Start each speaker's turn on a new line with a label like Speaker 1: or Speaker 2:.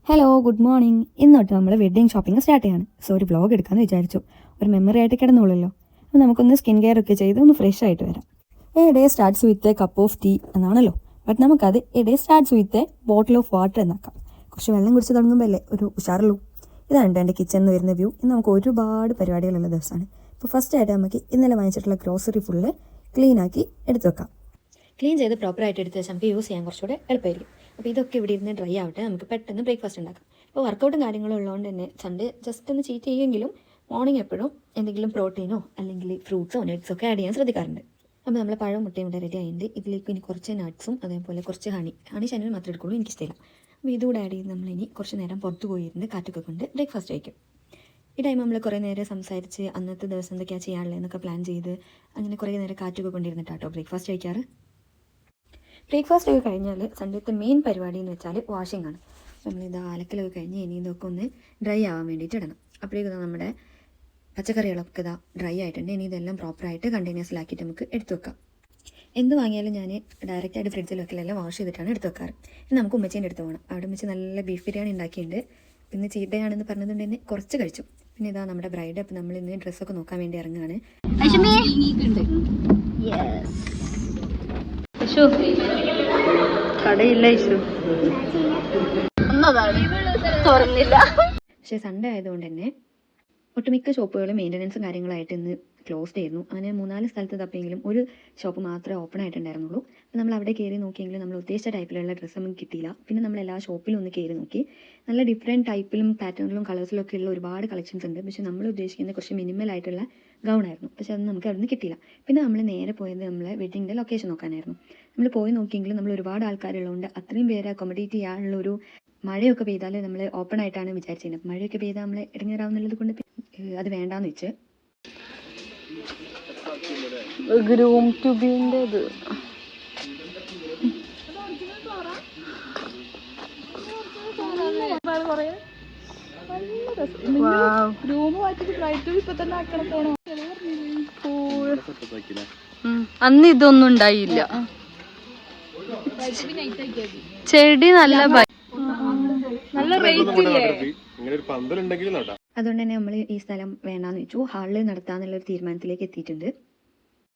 Speaker 1: Hello good morning. ഇന്ന് തൊട്ട് നമ്മൾ വെഡ്ഡിങ് ഷോപ്പിംഗ് സ്റ്റാർട്ട് ചെയ്യാണ്. സോ ഒരു വ്ളോഗ് എടുക്കാമെന്ന് വിചാരിച്ചു. ഒരു മെമ്മറി ആയിട്ട് കിടന്നോളല്ലോ. അപ്പോൾ നമുക്കൊന്ന് സ്കിൻ കെയർ ഒക്കെ ചെയ്ത് ഒന്ന് ഫ്രഷ് ആയിട്ട് വരാം. A day starts with a cup of tea എന്നാണല്ലോ. ബട്ട് നമുക്കത് a day starts with a bottle of water എന്നാക്കാം. കുറച്ച് വെള്ളം കുടിച്ച് തുടങ്ങുമ്പോൾ അല്ലേ ഒരു ഉഷാറുള്ളൂ. ഇതാണ് എൻ്റെ കിച്ചണിൽ നിന്ന് വരുന്ന വ്യൂ. ഇന്ന് നമുക്ക് ഒരുപാട് പരിപാടികളുള്ള ദിവസമാണ്. ഇപ്പോൾ ഫസ്റ്റ് ആയിട്ട് നമുക്ക് ഇന്നലെ വാങ്ങിച്ചിട്ടുള്ള ഗ്രോസറി ഫുള്ള് ക്ലീൻ ആക്കി എടുത്ത് വെക്കാം. ക്ലീൻ ചെയ്ത് പ്രോപ്പറായിട്ട് എടുത്ത് വെച്ചാൽ നമുക്ക് യൂസ് ചെയ്യാൻ കുറച്ചുകൂടെ എളുപ്പമായിരിക്കും. അപ്പോൾ ഇതൊക്കെ ഇവിടെ ഇരുന്ന് ഡ്രൈ ആവട്ടെ, നമുക്ക് പെട്ടെന്ന് ബ്രേക്ക്ഫാസ്റ്റ് ഉണ്ടാക്കാം. ഇപ്പോൾ വർക്കൗട്ടും കാര്യങ്ങളും ഉള്ളതുകൊണ്ട് തന്നെ സൺഡേ ജസ്റ്റ് ഒന്ന് ചീറ്റ് ചെയ്യുമെങ്കിലും മോർണിംഗ് എപ്പോഴും എന്തെങ്കിലും പ്രോട്ടീനോ അല്ലെങ്കിൽ ഫ്രൂട്ട്സോ നട്ട്സോ ഒക്കെ ആഡ് ചെയ്യാൻ ശ്രദ്ധിക്കാറുണ്ട്. അപ്പോൾ നമ്മൾ പഴം മുട്ടയും ഇവിടെ റെഡി ആയിട്ട് ഇതിലേക്ക് ഇനി കുറച്ച് നട്ട്സും അതേപോലെ കുറച്ച് ഹണി ശനിൽ മാത്രമേ എടുക്കുള്ളൂ, എനിക്കിഷ്ടമില്ല. അപ്പോൾ ഇതുകൂടെ ആഡ് ചെയ്ത് നമ്മളിനി കുറച്ച് നേരം പുറത്ത് പോയിരുന്ന് കാറ്റൊക്കെ കൊണ്ട് ബ്രേക്ക്ഫാസ്റ്റ് കഴിക്കും. ഈ ടൈം നമ്മൾ കുറേ നേരം സംസാരിച്ച് അന്നത്തെ ദിവസം എന്തൊക്കെയാണ് ചെയ്യാനുള്ളത് എന്നൊക്കെ പ്ലാൻ ചെയ്ത് അങ്ങനെ കുറേ നേരം കാറ്റൊക്കെ കൊണ്ടിരുന്നിട്ടാട്ടോ ബ്രേക്ക്ഫാസ്റ്റ് കഴിക്കാറ്. ബ്രേക്ക്ഫാസ്റ്റ് ഒക്കെ കഴിഞ്ഞാൽ സൺഡേത്തെ മെയിൻ പരിപാടി എന്ന് വെച്ചാൽ വാഷിംഗ് ആണ്. നമ്മളിത് അലക്കലൊക്കെ കഴിഞ്ഞ് ഇനി ഇതൊക്കെ ഒന്ന് ഡ്രൈ ആവാൻ വേണ്ടിയിട്ട് ഇടണം. അപ്പോഴേക്കും നമ്മുടെ പച്ചക്കറികളൊക്കെ ഇതാ ഡ്രൈ ആയിട്ടുണ്ട്. ഇനി ഇതെല്ലാം പ്രോപ്പറായിട്ട് കണ്ടെയ്നേഴ്സിലാക്കിയിട്ട് നമുക്ക് എടുത്തു വെക്കാം. എന്ത് വാങ്ങിയാലും ഞാൻ ഡയറക്റ്റായിട്ട് ഫ്രിഡ്ജിൽ വെക്കലെല്ലാം വാഷ് ചെയ്തിട്ടാണ് എടുത്ത് വെക്കാറ്. ഇനി നമുക്ക് ഉമ്മച്ചേൻ്റെ അടുത്ത് പോകണം. അവിടെ ഉമ്മച്ചി നല്ല ബീഫ് ബിരിയാണി ഉണ്ടാക്കിയിട്ടുണ്ട്. പിന്നെ ചീറ്റ് ഡേ ആണെന്ന് പറഞ്ഞതുകൊണ്ട് തന്നെ കുറച്ച് കഴിച്ചു. പിന്നെ ഇതാ നമ്മുടെ ബ്രൈഡ്. അപ്പോൾ നമ്മൾ ഇന്ന് ഡ്രസ്സൊക്കെ നോക്കാൻ വേണ്ടി ഇറങ്ങുകയാണ്. കടയില്ല ഇഷു തുറന്നില്ല. പക്ഷെ സൺഡേ ആയതുകൊണ്ട് തന്നെ ഒട്ടുമിക്ക ഷോപ്പുകളും മെയിൻ്റനൻസും കാര്യങ്ങളായിട്ട് ഇന്ന് ക്ലോസ്ഡ് ആയിരുന്നു. അങ്ങനെ 3-4 സ്ഥലത്ത് തപ്പിയെങ്കിലും ഒരു ഷോപ്പ് മാത്രമേ ഓപ്പൺ ആയിട്ടുണ്ടായിരുന്നുള്ളൂ. അപ്പോൾ നമ്മൾ അവിടെ കയറി നോക്കിയെങ്കിലും നമ്മൾ ഉദ്ദേശിച്ച ടൈപ്പിലുള്ള ഡ്രസ്സ് നമുക്ക് കിട്ടിയില്ല. പിന്നെ നമ്മൾ എല്ലാ ഷോപ്പിലും ഒന്ന് കയറി നോക്കി. നല്ല ഡിഫറെൻറ്റ് ടൈപ്പിലും പാറ്റേണിലും കളേഴ്സിലും ഒക്കെ ഉള്ള ഒരുപാട് കളക്ഷൻസ് ഉണ്ട്. പക്ഷേ നമ്മൾ ഉദ്ദേശിക്കുന്ന കുറച്ച് മിനിമൽ ആയിട്ടുള്ള ഗൗണായിരുന്നു. പക്ഷെ അത് നമുക്ക് അവിടെ നിന്ന് കിട്ടിയില്ല. പിന്നെ നമ്മൾ നേരെ പോയത് നമ്മളെ വെഡ്ഡിങ്ങിൻ്റെ ലൊക്കേഷൻ നോക്കാനായിരുന്നു. നമ്മൾ പോയി നോക്കിയെങ്കിലും നമ്മൾ ഒരുപാട് ആൾക്കാരുള്ളതുകൊണ്ട് അത്രയും പേരെ അക്കോമഡേറ്റ് ചെയ്യാനുള്ള ഒരു മഴയൊക്കെ പെയ്താൽ നമ്മൾ ഓപ്പൺ ആയിട്ടാണ് വിചാരിച്ചിരുന്നത്. മഴയൊക്കെ പെയ്താൽ നമ്മൾ ഇറങ്ങിറാവുന്നുള്ളത് കൊണ്ട് അത് വേണ്ടാന്ന് വെച്ച് ഗ്രൂം ടു ബീൻ്റെത് അന്ന് ഇതൊന്നും ഉണ്ടായില്ല. ചെടി നല്ല അതുകൊണ്ട് തന്നെ നമ്മൾ ഈ സ്ഥലം വേണ്ടാന്ന് വെച്ചു. ഹാളിൽ നടത്താന്നുള്ളൊരു തീരുമാനത്തിലേക്ക് എത്തിയിട്ടുണ്ട്.